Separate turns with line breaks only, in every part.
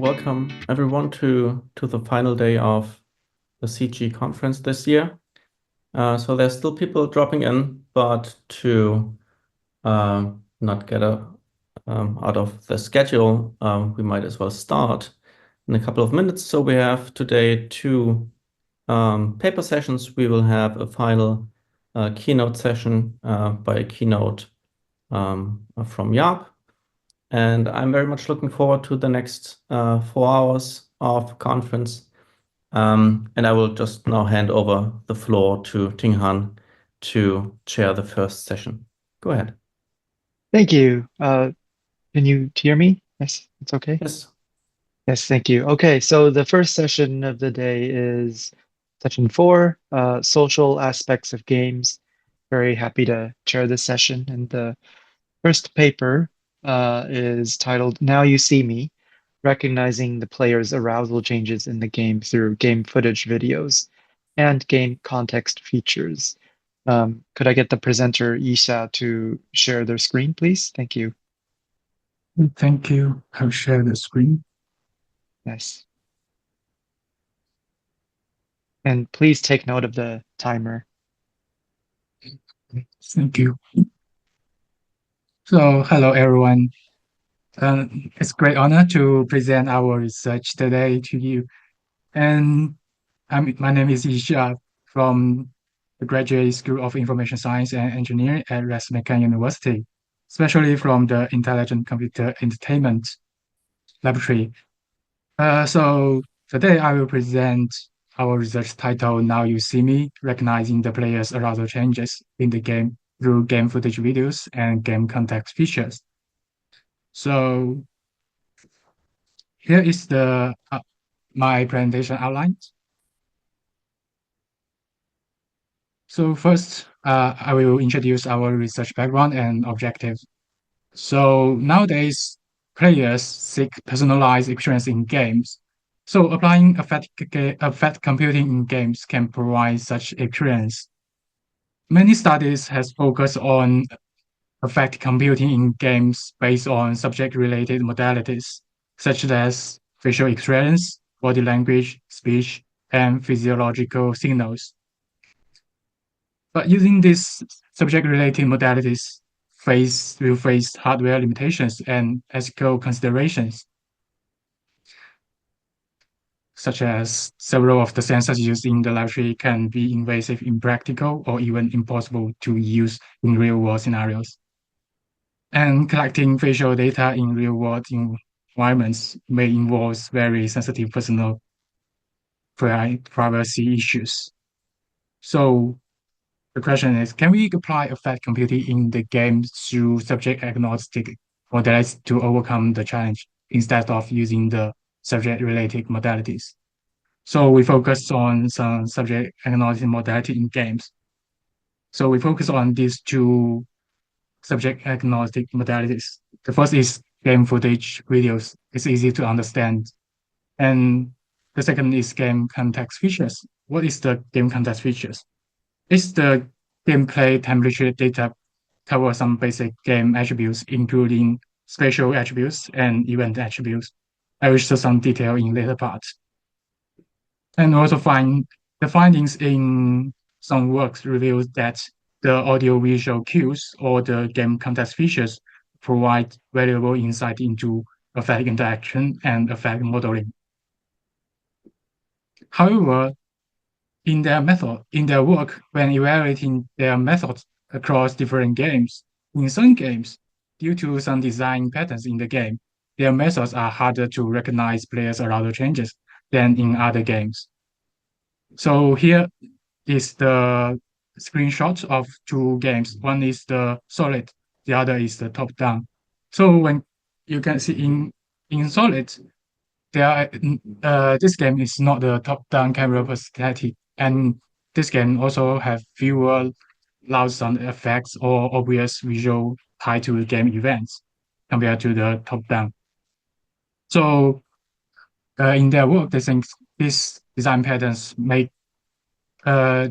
welcome everyone to the final day of the CG conference this year. So there's still people dropping in, but to not get out of the schedule, we might as well start in a couple of minutes. So we have today two paper sessions. We will have a final keynote session by a keynote from Jaap. And I'm very much looking forward to the next 4 hours of conference. And I will just now hand over the floor to Ting to chair the first session. Go ahead.
Thank you. Can you hear me? Yes, it's okay.
Yes.
Yes, thank you. Okay, so the first session of the day is session 4, social aspects of games. Very happy to chair this session. And the first paper is titled Now You See Me, Recognizing the Player's Arousal Changes in the Game Through Game Footage Videos and Game Context Features. Could I get the presenter, Yisha, to share their screen, please? Thank you.
Thank you. I'll share the screen.
Nice. And please take note of the timer.
Thank you. So, hello everyone. It's a great honor to present our research today to you. And my name is Isha from the Graduate School of Information Science and Engineering at Rasmussen University, especially from the Intelligent Computer Entertainment Laboratory. So today I will present our research title, Now You See Me, Recognizing the Player's Arousal Changes in the Game through Game Footage Videos and Game Context Features. So here is the my presentation outline. So first, I will introduce our research background and objective. So nowadays, players seek personalized experience in games. So applying affect computing in games can provide such experience. Many studies has focused on affect computing in games based on subject-related modalities, such as facial experience, body language, speech, and physiological signals. But using these subject-related modalities will face hardware limitations and ethical considerations, such as several of the sensors used in the laboratory can be invasive, impractical, or even impossible to use in real-world scenarios. And collecting facial data in real-world environments may involve very sensitive personal privacy issues. So the question is, can we apply affect computing in the game through subject-agnostic modalities to overcome the challenge instead of using the subject-related modalities? So we focus on some subject-agnostic modality in games. So we focus on these two subject-agnostic modalities. The first is game footage videos. It's easy to understand. And the second is game context features. What is the game context features? It's the gameplay temperature data cover some basic game attributes, including spatial attributes and event attributes. I will show some detail in later parts. And also find the findings in some works reveal that the audio-visual cues or the game context features provide valuable insight into affect interaction and affect modeling. However, in their work, when evaluating their methods across different games, in some games, due to some design patterns in the game, their methods are harder to recognize players' arousal changes than in other games. So here is the screenshot of two games. One is the solid, the other is the top-down. So when you can see in solid, this game is not the top-down camera perspective, and this game also have fewer loud sound effects or obvious visual tied to game events compared to the top-down. So in their work, they think this design pattern make their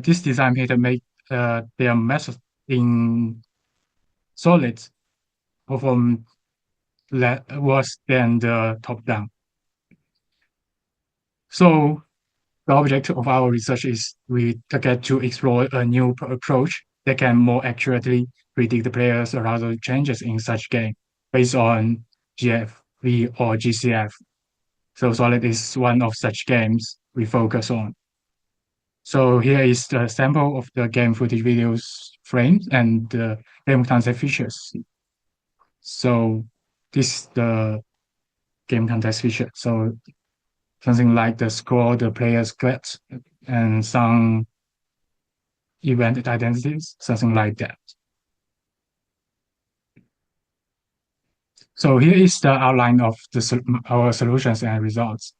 method in solid perform worse than the top-down. So the objective of our research is we get to explore a new approach that can more accurately predict the players' arousal changes in such game based on GFV or GCF. So Solid is one of such games we focus on. So here is the sample of the game footage videos frames and the game context features. So this is the game context feature. So something like the score the players get and some event identities, something like that. So here is the outline of our solutions and results.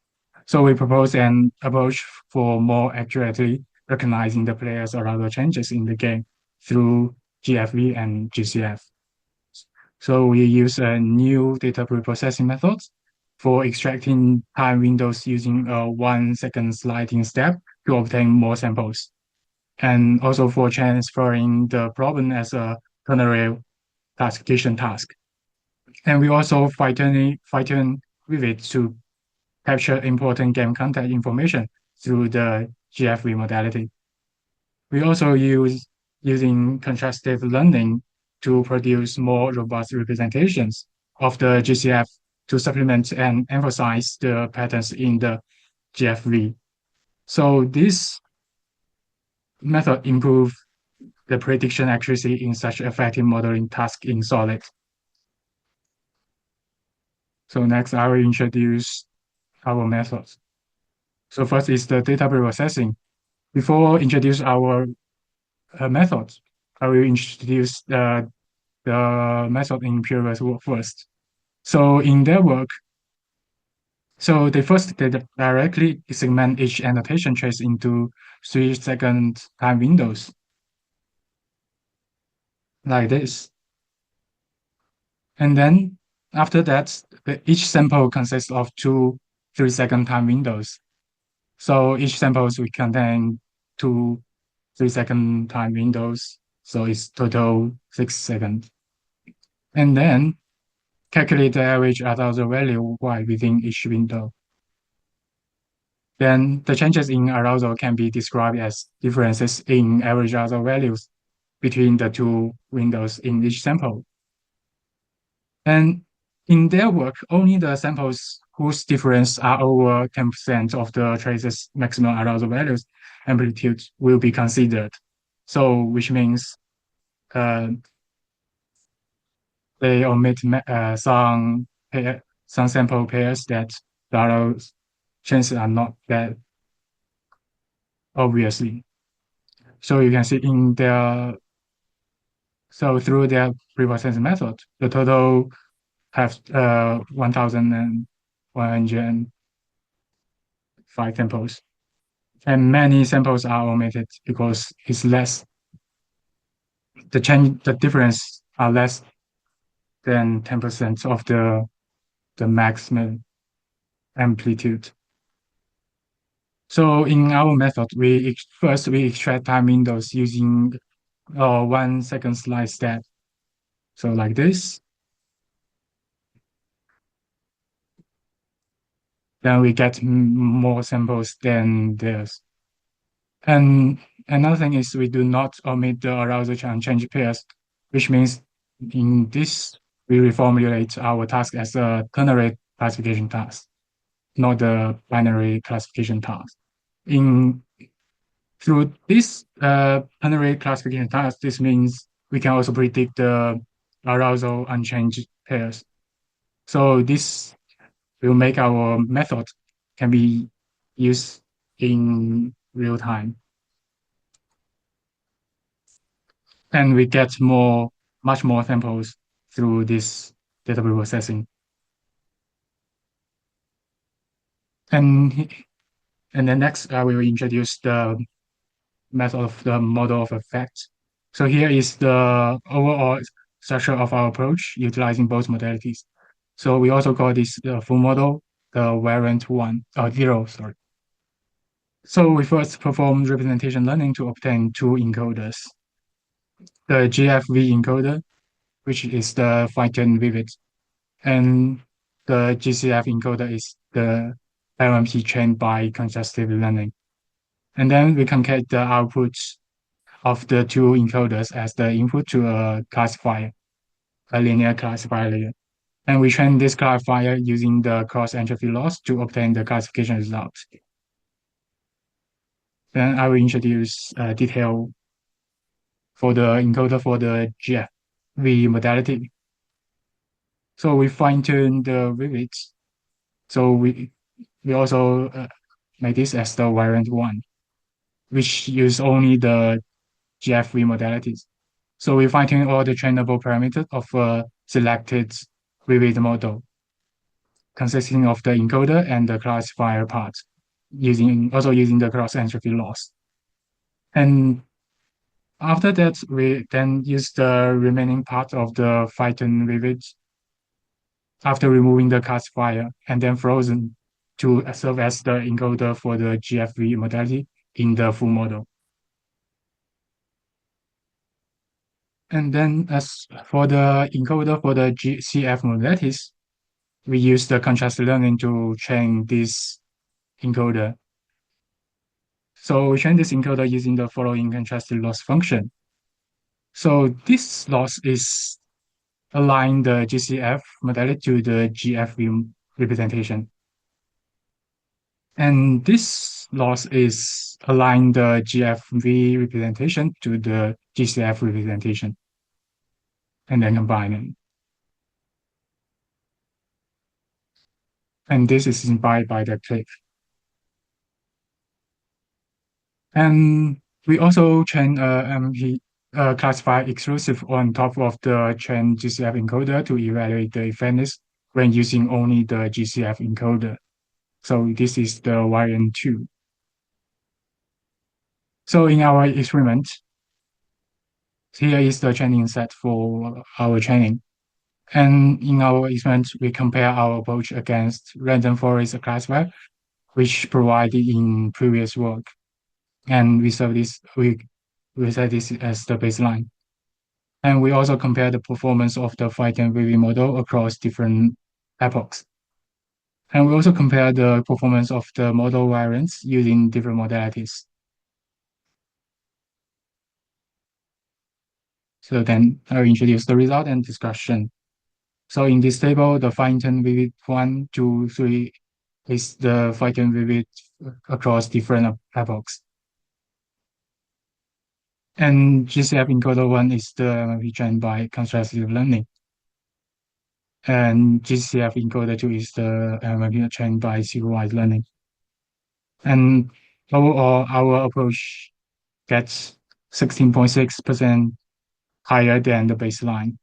So we propose an approach for more accurately recognizing the players' arousal changes in the game through GFV and GCF. So we use a new data preprocessing method for extracting time windows using a 1 second sliding step to obtain more samples, and also for transferring the problem as a ternary classification task. And we also fine-tune with it to capture important game content information through the GFV modality. We also using contrastive learning to produce more robust representations of the GCF to supplement and emphasize the patterns in the GFV. So this method improves the prediction accuracy in such effective modeling task in Solid. So next, I will introduce our methods. So first is the data preprocessing. Before introduce our methods, I will introduce the method in previous work first. So in their work, so they directly segment each annotation trace into 3 second time windows, like this. And then after that, each sample consists of two 3 second time windows. So each samples will contain two 3 second time windows. So it's total 6 seconds. And then calculate the average arousal value y within each window. Then the changes in arousal can be described as differences in average arousal values between the two windows in each sample. And in their work, only the samples whose difference are over 10% of the trace's maximum arousal values amplitude will be considered. So which means they omit some sample pairs that the arousal chances are not that obviously. So you can see in their through their preprocessing method, the total have 1,105 samples, and many samples are omitted because it's less. The difference are less than 10% of the maximum amplitude. So in our method, first we extract time windows using 1 second slide step. So like this. Then we get more samples than this. And another thing is we do not omit the arousal and change pairs, which means in this, we reformulate our task as a ternary classification task, not the binary classification task. Through this ternary classification task, this means we can also predict the arousal unchanged pairs. So this will make our method can be used in real time. And we get much more samples through this data preprocessing. And then next, I will introduce the method of the model of effect. So here is the overall structure of our approach utilizing both modalities. So we also call this the full model, the variant 0, sorry. So we first perform representation learning to obtain two encoders. The GFV encoder, which is the fine-tuned vivid, and the GCF encoder is the LMP trained by congestive learning. And then we concat the outputs of the two encoders as the input to a classifier, a linear classifier layer. And we train this classifier using the cross-entropy loss to obtain the classification result. Then I will introduce detail for the encoder for the GFV modality. So we fine-tune the vivids. So we also make this as the variant one, which use only the GFV modalities. So we fine-tune all the trainable parameters of a selected vivid model, consisting of the encoder and the classifier part, using the cross-entropy loss. And after that, we then use the remaining part of the fine-tuned vivids after removing the classifier and then frozen to serve as the encoder for the GFV modality in the full model. And then as for the encoder for the GCF modalities, we use the contrast learning to train this encoder. So we train this encoder using the following contrastive loss function. So this loss is align the GCF modality to the GFV representation. And this loss is align the GFV representation to the GCF representation. And then combine it. And this is inspired by the clip. And we also train MP classifier exclusive on top of the trained GCF encoder to evaluate the effectiveness when using only the GCF encoder. So this is the variant 2. So in our experiment, here is the training set for our training. And in our experiment, we compare our approach against random forest classifier, which provided in previous work. And we set this as the baseline. And we also compare the performance of the fight and VV model across different epochs. And we also compare the performance of the model variants using different modalities. So then I'll introduce the result and discussion. So in this table, the fine-tune vivid 1, 2, 3 is the fine-tune vivid across different epochs. And GCF encoder 1 is the MLP trained by contrastive learning. And GCF encoder 2 is the MLP trained by supervised learning. And overall, our approach gets 16.6% higher than the baseline.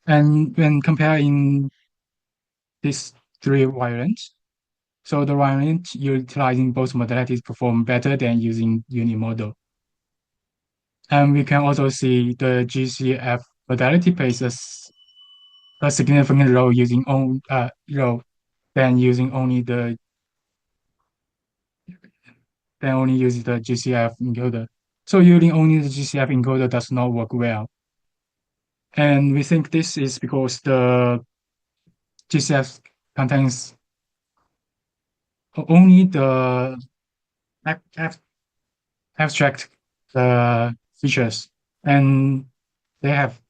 And when comparing these three variants, so the variant utilizing both modalities perform better than using unimodal. And we can also see the GCF modality plays a significant role using than using only the GCF encoder. So using only the GCF encoder does not work well. And we think this is because the GCF contains only the abstract features, and they have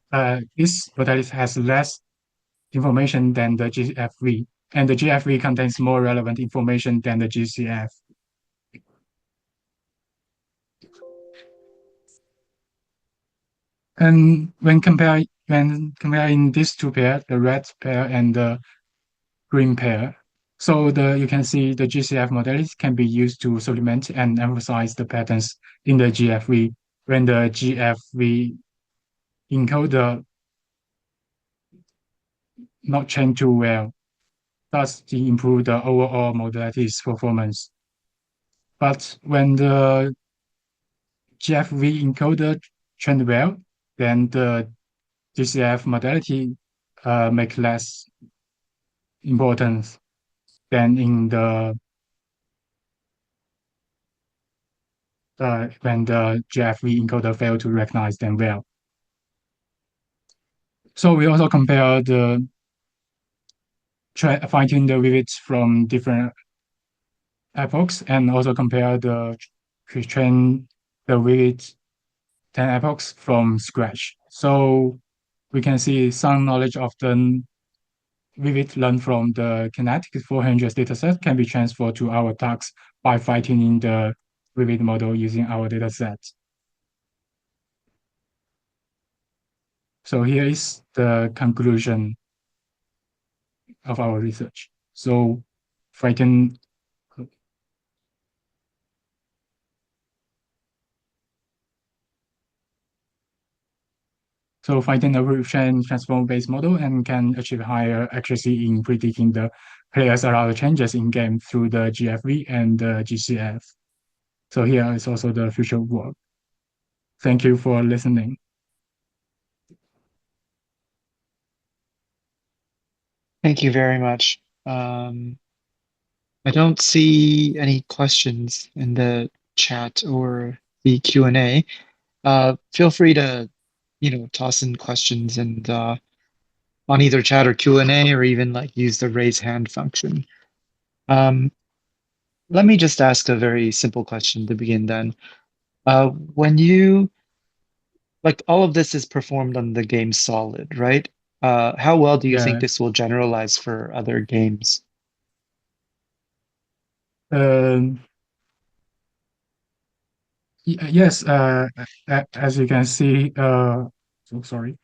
this modality has less information than the GFV, and the GFV contains more relevant information than the GCF. And when comparing these two pairs, the red pair and the green pair, so you can see the GCF modalities can be used to supplement and emphasize the patterns in the GFV when the GFV encoder not trained too well, thus to improve the overall modality's performance. But when the GFV encoder trained well, then the GCF modality make less importance than in the when the GFV encoder failed to recognize them well. So we also compare the fine-tune the vivid from different epochs and also compare the train the vivid 10 epochs from scratch. So we can see some knowledge of the vivid learned from the kinetic 400 dataset can be transferred to our tasks by fine-tuning the vivid model using our dataset. So here is the conclusion of our research. So frighten So frighten a Chen transform-based model and can achieve higher accuracy in predicting the players' arousal changes in game through the GFV and the GCF. So here is also the future work. Thank you for listening.
Thank you very much. I don't see any questions in the chat or the Q&A. Feel free to, toss in questions and on either chat or Q&A or even like use the raise hand function. Let me just ask a very simple question to begin then. When you like all of this is performed on the game Solid, right? How well do you think
Yeah.
this will generalize for other games?
Um, yes, as you can see, so sorry.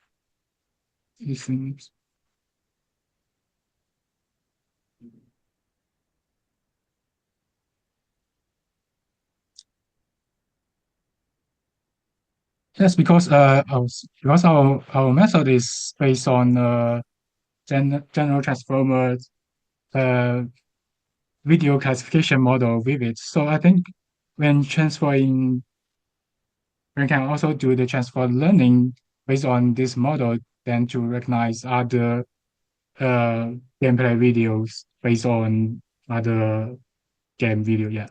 It seems yes, because because our method is based on general transformer uh video classification model Vivid. So I think when transferring, we can also do the transfer learning based on this model, then to recognize other gameplay videos based on other game video. Yeah.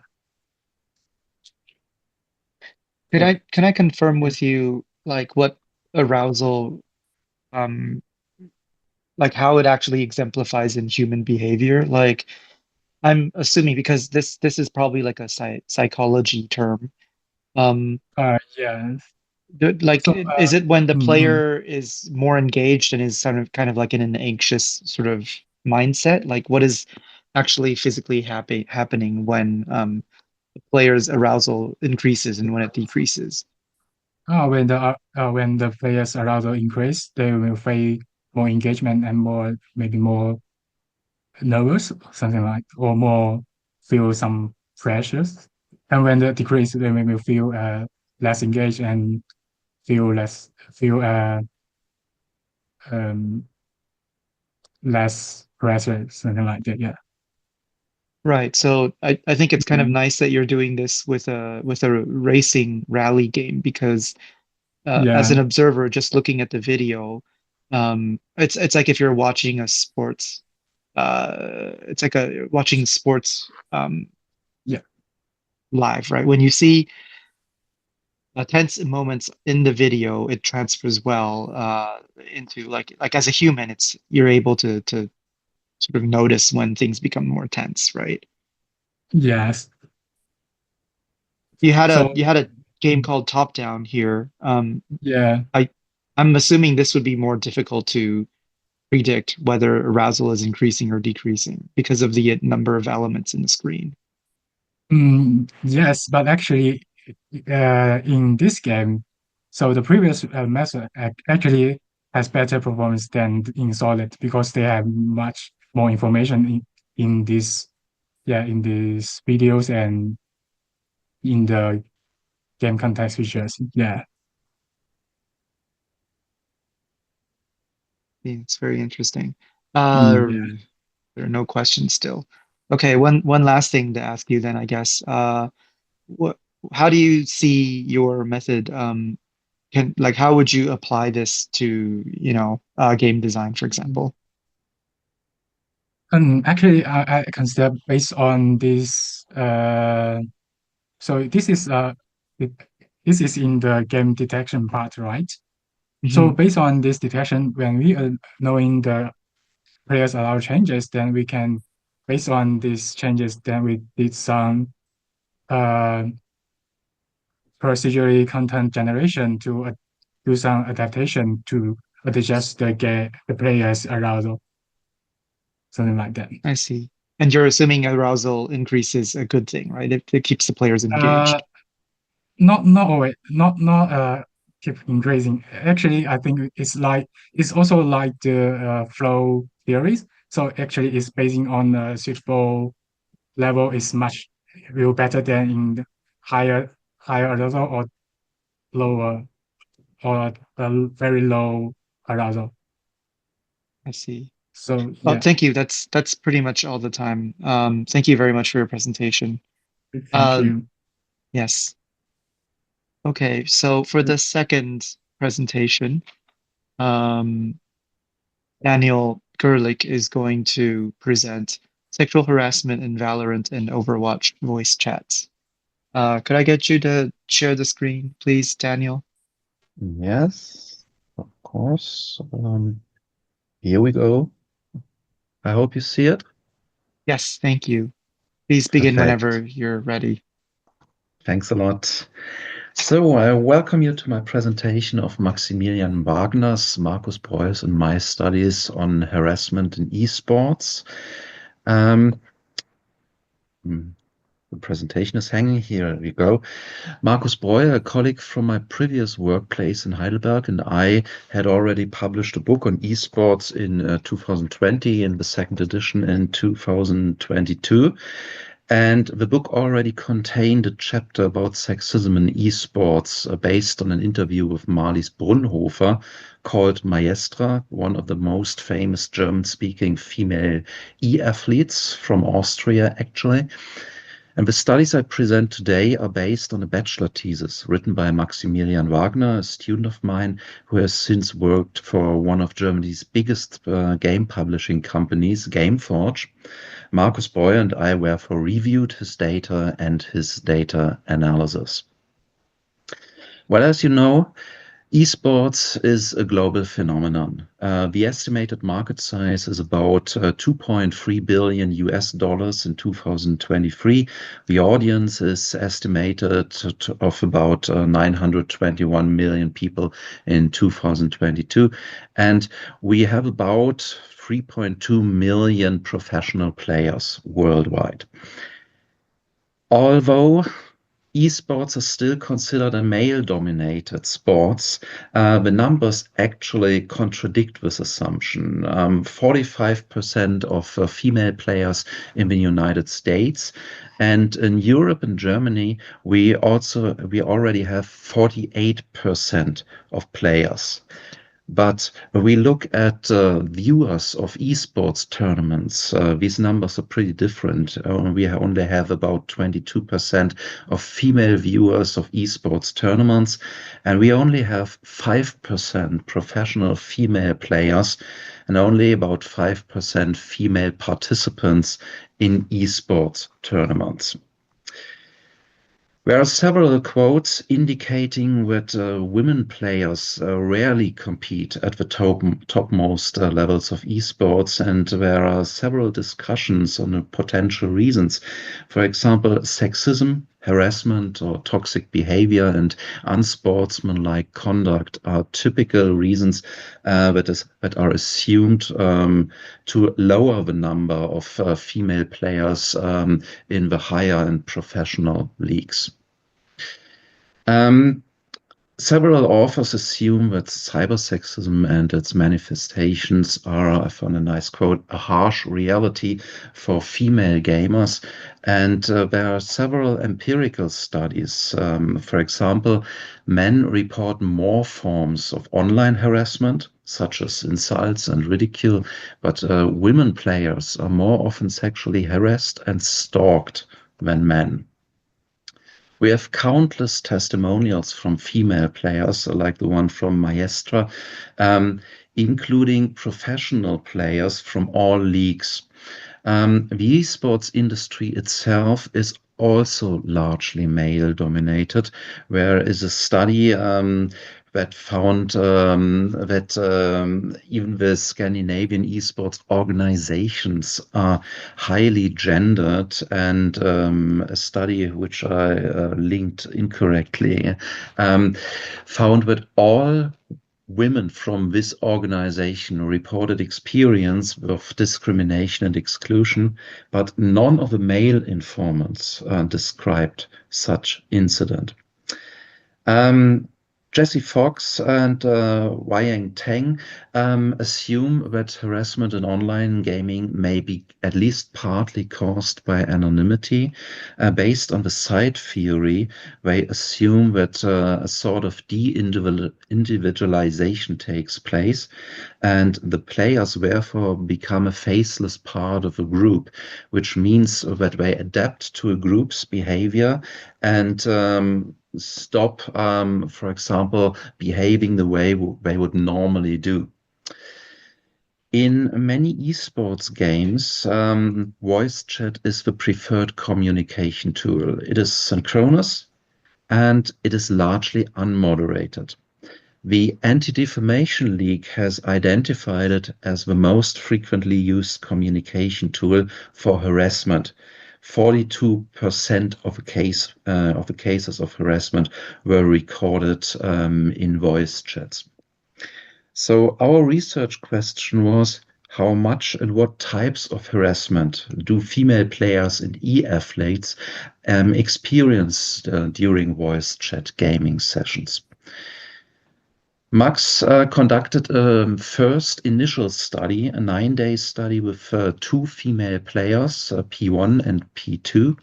So,
Can I confirm with you like what arousal um like how it actually exemplifies in human behavior? Like I'm assuming because this is probably like a psychology term. Um
yeah.
like
So,
is it when the
mm,
player is more engaged and is kind of like in an anxious sort of mindset? Like what is actually physically happening when the player's arousal increases and when it decreases?
when the players arousal increase, they will feel more engagement and maybe more nervous, something like, or more feel some pressures. And when the decrease, they may feel less engaged and feel um, less pressure, something like that. Yeah.
Right. So I think it's kind of
Mm,
nice that you're doing this with a racing rally game because as
yeah.
an observer, just looking at the video, it's like if you're watching a sports it's like a watching sports
Yeah.
live, right? When you see tense moments in the video, it transfers well into like as a human, it's you're able to sort of notice when things become more tense, right?
Yes. So,
You had a game
mm,
called Top Down here.
yeah.
I I'm assuming this would be more difficult to predict whether arousal is increasing or decreasing because of the number of elements in the screen.
Yes, but actually, in this game, so the previous method actually has better performance than in Solid because they have much more information in this, yeah, in these videos and in the game context features. Yeah.
Yeah, it's very interesting.
Yeah.
There are no questions still. Okay, one last thing to ask you then, I guess. What how do you see your method can like how would you apply this to, game design, for example?
Actually, I consider based on this. So it, this is in the game detection part, right? So based on this detection, when we are knowing the players allow changes, then we can, based on these changes, then we did some procedurally content generation to do some adaptation to adjust the player's arousal, something like that.
I see. And you're assuming arousal increases a good thing, right? It keeps the players engaged.
Not always, not keep increasing. Actually, I think it's also like the flow theories. So actually, it's basing on the suitable level is much will better than in the higher arousal or lower or very low arousal.
I see.
So
Well,
yeah,
thank you. That's pretty much all the time. Thank you very much for your presentation.
thank you.
Yes. Okay, so for the second presentation, um, Daniel Görlich is going to present sexual harassment in Valorant and Overwatch voice chats. Could I get you to share the screen, please, Daniel?
Yes, of course. Here we go. I hope you see it.
Yes, thank you. Please begin
Perfect.
whenever you're ready.
Thanks a lot. So I welcome you to my presentation of Maximilian Wagner's, Markus Breuer's, and my studies on harassment in esports. The presentation is hanging. Here we go. Markus Breuer, a colleague from my previous workplace in Heidelberg, and I had already published a book on esports in 2020 in the second edition in 2022. And the book already contained a chapter about sexism in esports based on an interview with Marlies Brunhofer called Maestra, one of the most famous German-speaking female e-athletes from Austria, actually. And the studies I present today are based on a bachelor thesis written by Maximilian Wagner, a student of mine who has since worked for one of Germany's biggest game publishing companies, Gameforge. Markus Breuer and I therefore reviewed his data and his data analysis. Well, as you know, esports is a global phenomenon. The estimated market size is about $2.3 billion in 2023. The audience is estimated of about 921 million people in 2022. And we have about 3.2 million professional players worldwide. Although esports are still considered a male-dominated sports, the numbers actually contradict this assumption. 45% of female players in the United States, and in Europe and Germany, we already have 48% of players. But when we look at viewers of esports tournaments, these numbers are pretty different. We only have about 22% of female viewers of esports tournaments, and we only have 5% professional female players and only about 5% female participants in esports tournaments. There are several quotes indicating that women players rarely compete at the topmost levels of esports, and there are several discussions on the potential reasons. For example, sexism, harassment or toxic behavior and unsportsmanlike conduct are typical reasons that are assumed to lower the number of female players in the higher and professional leagues. Several authors assume that cybersexism and its manifestations are, I found a nice quote, a harsh reality for female gamers. And there are several empirical studies. For example, men report more forms of online harassment, such as insults and ridicule, but women players are more often sexually harassed and stalked than men. We have countless testimonials from female players, like the one from Maestra, including professional players from all leagues. The esports industry itself is also largely male-dominated. There is a study that found that even the Scandinavian esports organizations are highly gendered, and a study which I linked incorrectly found that all women from this organization reported experience of discrimination and exclusion, but none of the male informants described such incident. Jesse Fox and Wayang Teng assume that harassment in online gaming may be at least partly caused by anonymity. Based on the side theory, they assume that a sort of de-individualization takes place, and the players therefore become a faceless part of a group, which means that they adapt to a group's behavior and stop, for example, behaving the way they would normally do. In many esports games, voice chat is the preferred communication tool. It is synchronous and it is largely unmoderated. The Anti-Defamation League has identified it as the most frequently used communication tool for harassment. 42% of the cases of harassment were recorded in voice chats. So our research question was, how much and what types of harassment do female players and e-athletes experience during voice chat gaming sessions? Max conducted a first initial study, a 9-day study with 2 female players, P1 and P2.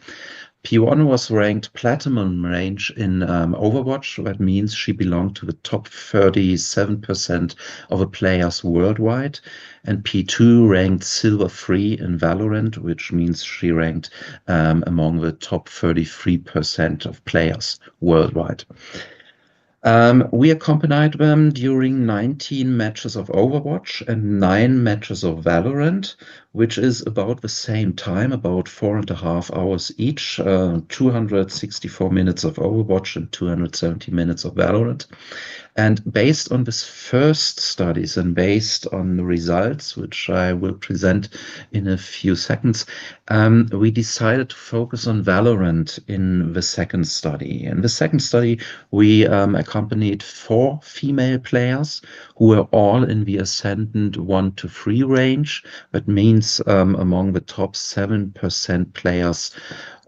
P1 was ranked platinum range in Overwatch. That means she belonged to the top 37% of the players worldwide. And P2 ranked silver 3 in Valorant, which means she ranked among the top 33% of players worldwide. We accompanied them during 19 matches of Overwatch and 9 matches of Valorant, which is about the same time, about 4.5 hours each, 264 minutes of Overwatch and 270 minutes of Valorant. And based on this first studies and based on the results, which I will present in a few seconds, we decided to focus on Valorant in the second study. In the second study, we accompanied 4 female players who were all in the ascendant 1 to 3 range. That means among the top 7% players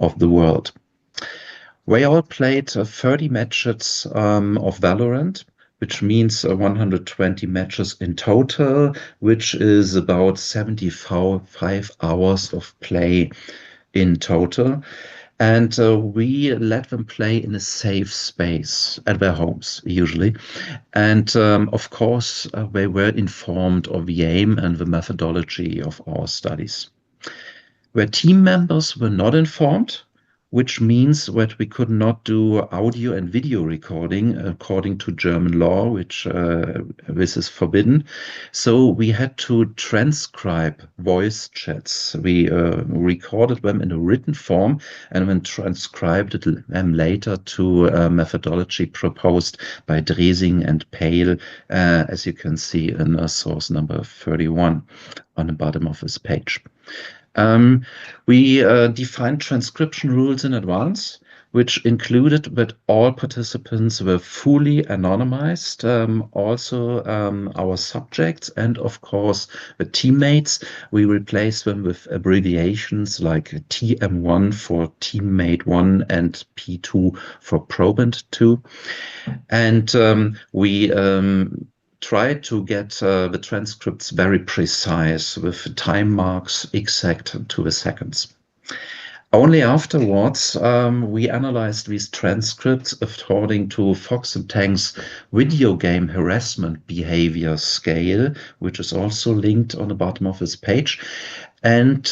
of the world. We all played 30 matches of Valorant, which means 120 matches in total, which is about 75 hours of play in total. And we let them play in a safe space at their homes, usually. And of course, they were informed of the aim and the methodology of our studies. Where team members were not informed, which means that we could not do audio and video recording according to German law, which this is forbidden. So we had to transcribe voice chats. We recorded them in a written form and then transcribed them later to a methodology proposed by Dresing and Pale, as you can see in source number 31 on the bottom of this page. We defined transcription rules in advance, which included that all participants were fully anonymized, also our subjects and of course the teammates. We replaced them with abbreviations like TM1 for teammate 1 and P2 for proband 2. And we try to get the transcripts very precise with time marks exact to the seconds. Only afterwards, we analyzed these transcripts according to Fox and Tang's video game harassment behavior scale, which is also linked on the bottom of this page. And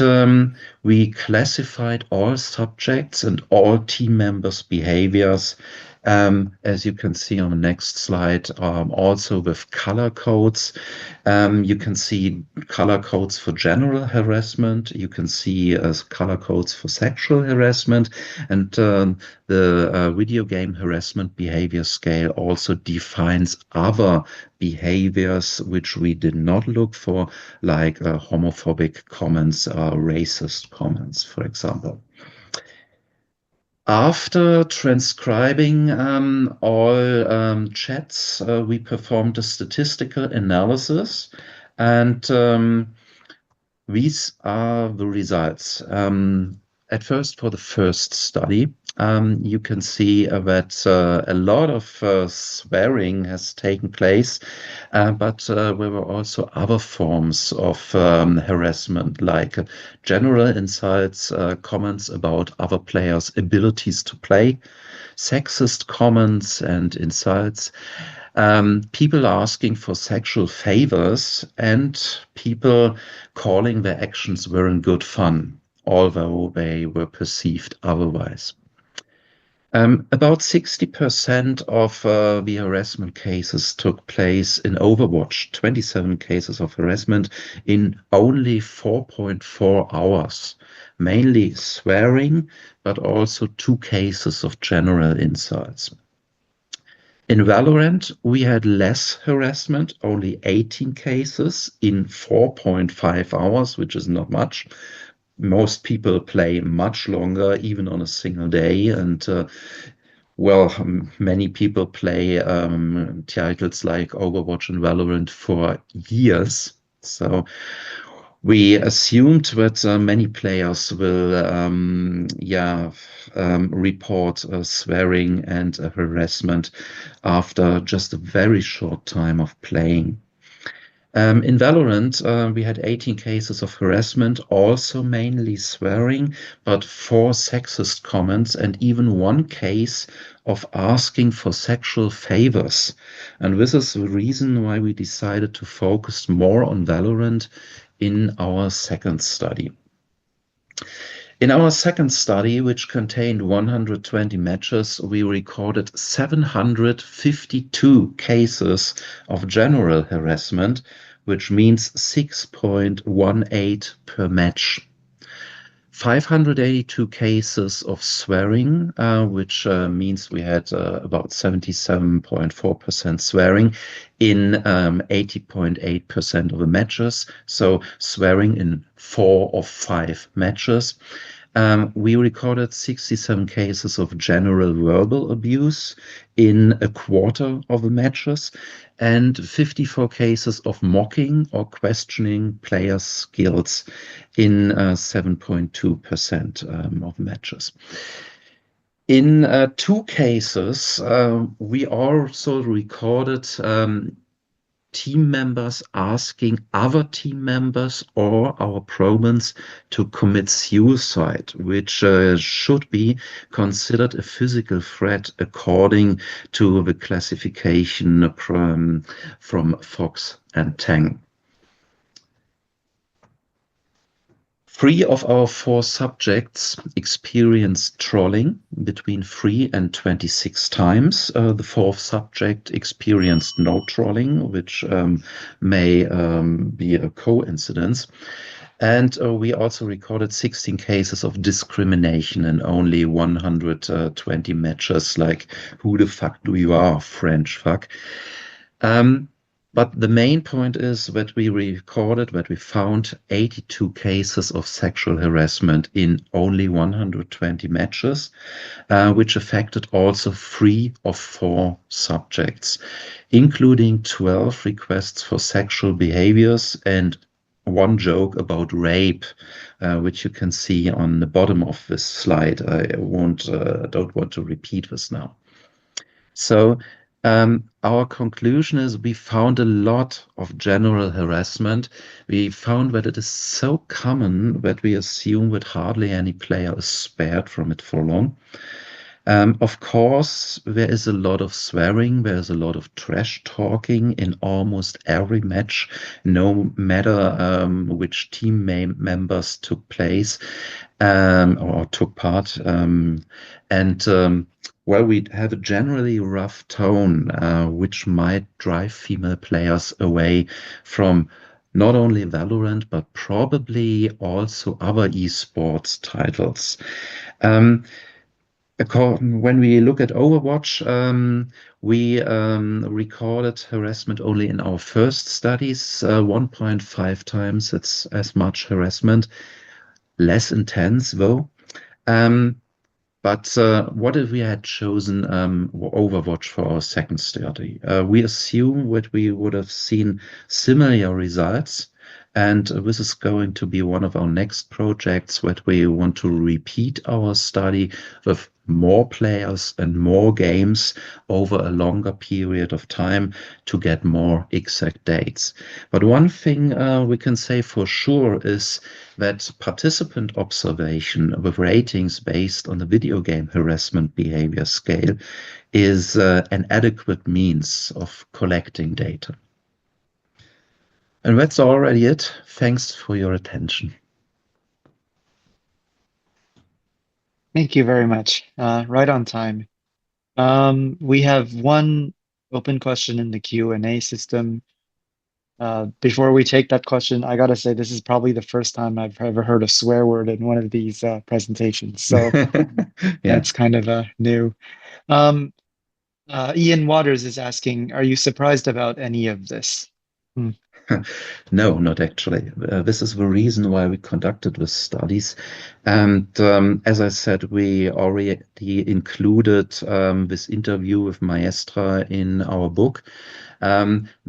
we classified all subjects and all team members' behaviors as you can see on the next slide, also with color codes. You can see color codes for general harassment. You can see color codes for sexual harassment. And the video game harassment behavior scale also defines other behaviors which we did not look for, like homophobic comments, racist comments, for example. After transcribing all chats, we performed a statistical analysis, and these are the results. At first, for the first study, you can see that a lot of swearing has taken place, but there were also other forms of harassment, like general insults, comments about other players' abilities to play, sexist comments and insults, people asking for sexual favors, and people calling their actions weren't good fun, although they were perceived otherwise. About 60% of the harassment cases took place in Overwatch, 27 cases of harassment in only 4.4 hours, mainly swearing, but also 2 cases of general insults. In Valorant, we had less harassment, only 18 cases in 4.5 hours, which is not much. Most people play much longer, even on a single day, and well, many people play titles like Overwatch and Valorant for years. So we assumed that many players will report swearing and harassment after just a very short time of playing. In Valorant, we had 18 cases of harassment, also mainly swearing, but 4 sexist comments and even 1 case of asking for sexual favors. And this is the reason why we decided to focus more on Valorant in our second study. In our second study, which contained 120 matches, we recorded 752 cases of general harassment, which means 6.18 per match. 582 cases of swearing, which means we had about 77.4% swearing in 80.8% of the matches. So swearing in 4 of 5 matches. We recorded 67 cases of general verbal abuse in a quarter of the matches, and 54 cases of mocking or questioning players' skills in 7.2% of matches. In 2 cases, we also recorded team members asking other team members or our probants to commit suicide, which should be considered a physical threat according to the classification from Fox and Ting. 3 of our 4 subjects experienced trolling between 3 and 26 times. The 4th subject experienced no trolling, which may be a coincidence. And we also recorded 16 cases of discrimination in only 120 matches, like, who the fuck do you are, French fuck? But the main point is that we found 82 cases of sexual harassment in only 120 matches, which affected also 3 of 4 subjects, including 12 requests for sexual behaviors and 1 joke about rape, which you can see on the bottom of this slide. I don't want to repeat this now. So our conclusion is we found a lot of general harassment. We found that it is so common that we assume that hardly any player is spared from it for long. Of course, there is a lot of swearing, there's a lot of trash talking in almost every match, no matter which team members took place or took part. Well, we have a generally rough tone, which might drive female players away from not only Valorant, but probably also other esports titles. When we look at Overwatch, we recorded harassment only in our first studies, 1.5 times. It's as much harassment, less intense though. But what if we had chosen Overwatch for our second study? We assume that we would have seen similar results, and this is going to be one of our next projects that we want to repeat our study with more players and more games over a longer period of time to get more exact dates. But one thing we can say for sure is that participant observation with ratings based on the video game harassment behavior scale is an adequate means of collecting data. And that's already it. Thanks for your attention.
Thank you very much. Right on time. We have one open question in the Q&A system. Before we take that question, I gotta say this is probably the first time I've ever heard a swear word in one of these presentations. So
Yeah.
it's kind of new. Ian Waters is asking, are you surprised about any of this?
No, not actually. This is the reason why we conducted the studies. And as I said, we already included this interview with Maestra in our book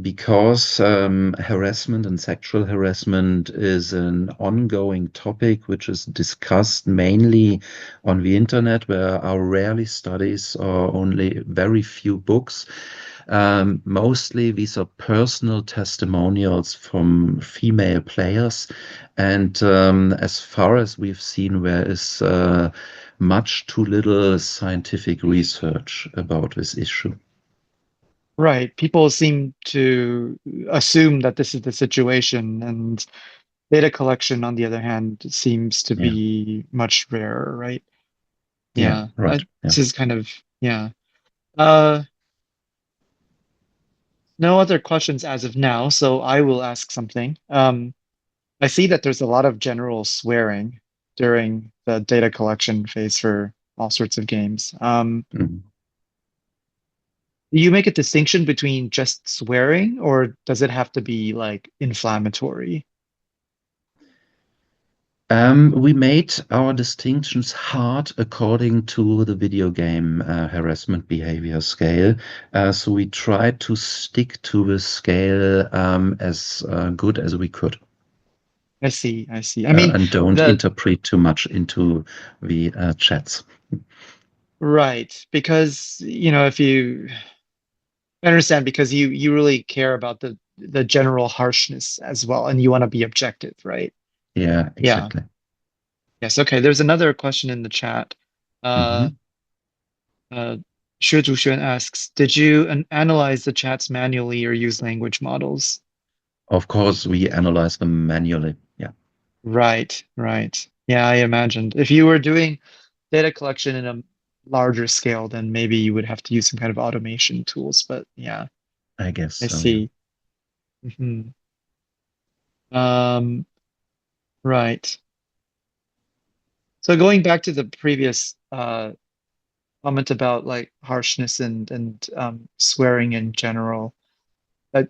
because harassment and sexual harassment is an ongoing topic which is discussed mainly on the internet. There are rarely studies or only very few books. Mostly these are personal testimonials from female players. And as far as we've seen, there is much too little scientific research about this issue.
Right. People seem to assume that this is the situation, and data collection, on the other hand, seems to
Yeah.
be much rarer, right?
Yeah, right.
This
Yeah.
is kind of, yeah. No other questions as of now, so I will ask something. I see that there's a lot of general swearing during the data collection phase for all sorts of games.
Mhm.
Do you make a distinction between just swearing, or does it have to be like inflammatory?
We made our distinctions hard according to the video game harassment behavior scale. So we tried to stick to the scale as good as we could.
I see, I see. I mean,
And don't interpret too much into the chats.
right, because if you I understand, because you really care about the general harshness as well, and you want to be objective, right?
Yeah,
Yeah.
exactly.
Yes. Okay. There's another question in the chat. Uh,
Mhm.
Xue Zhuxuan asks, did you analyze the chats manually or use language models?
Of course, we analyze them manually. Yeah.
Right, right. Yeah, I imagined. If you were doing data collection in a larger scale, then maybe you would have to use some kind of automation tools. But yeah,
I guess
I
so, yeah.
see. Hmm. Um, right. So going back to the previous comment about like harshness and swearing in general.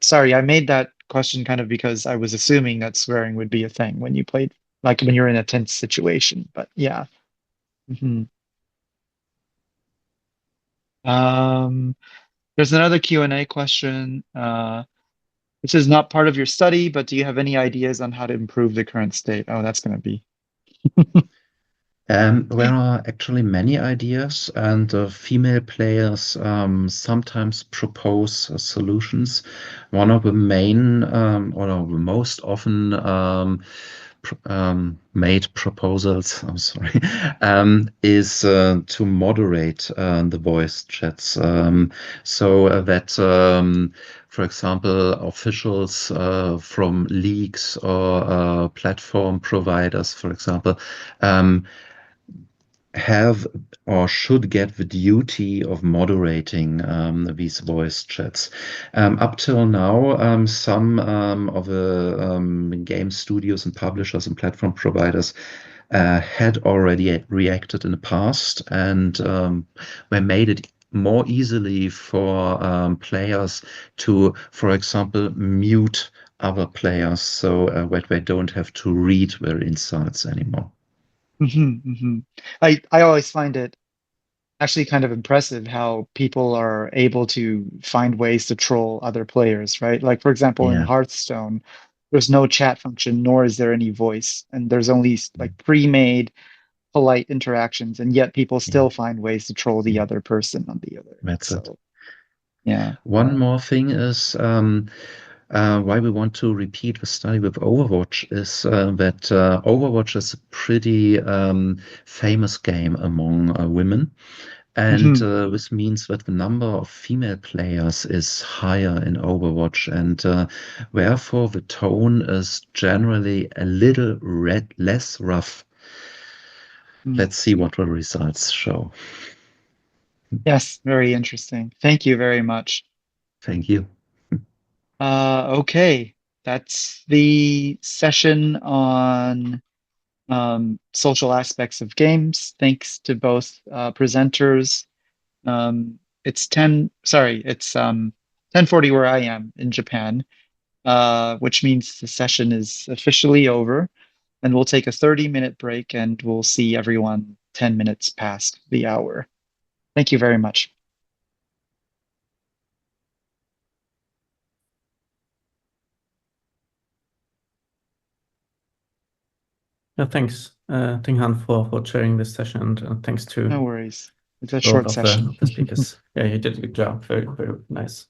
Sorry, I made that question kind of because I was assuming that swearing would be a thing when you played, like when you're in a tense situation. But yeah. Mhm. Um, there's another Q&A question. This is not part of your study, but do you have any ideas on how to improve the current state? Oh, that's going to be.
There are actually many ideas, and female players sometimes propose solutions. One of the main or the most often made proposals, I'm sorry, is to moderate the voice chats, so that, for example, officials from leagues or platform providers, for example, have or should get the duty of moderating these voice chats. Up till now, some of the game studios and publishers and platform providers had already reacted in the past and were made it more easily for players to, for example, mute other players so that they don't have to read their insults anymore.
I always find it actually kind of impressive how people are able to find ways to troll other players, right? Like, for example, in
Yeah.
Hearthstone, there's no chat function, nor is there any voice, and there's only like pre-made polite interactions, and yet people still find ways to troll the other person on the other.
That's it.
Yeah.
One more thing is why we want to repeat the study with Overwatch is that Overwatch is a pretty famous game among women. And this means that the number of female players is higher in Overwatch, and therefore the tone is generally a little less rough. Let's see what the results show.
Yes, very interesting. Thank you very much.
Thank you.
Okay, that's the session on social aspects of games. Thanks to both presenters. It's 10:40 where I am in Japan, which means the session is officially over, and we'll take a 30-minute break and we'll see everyone 10 minutes past the hour. Thank you very much.
Yeah, thanks, Ting Han, for chairing this session, and thanks to
No worries. It's a
both
short
of
session.
the speakers. Yeah, you did a good job. Very, very nice.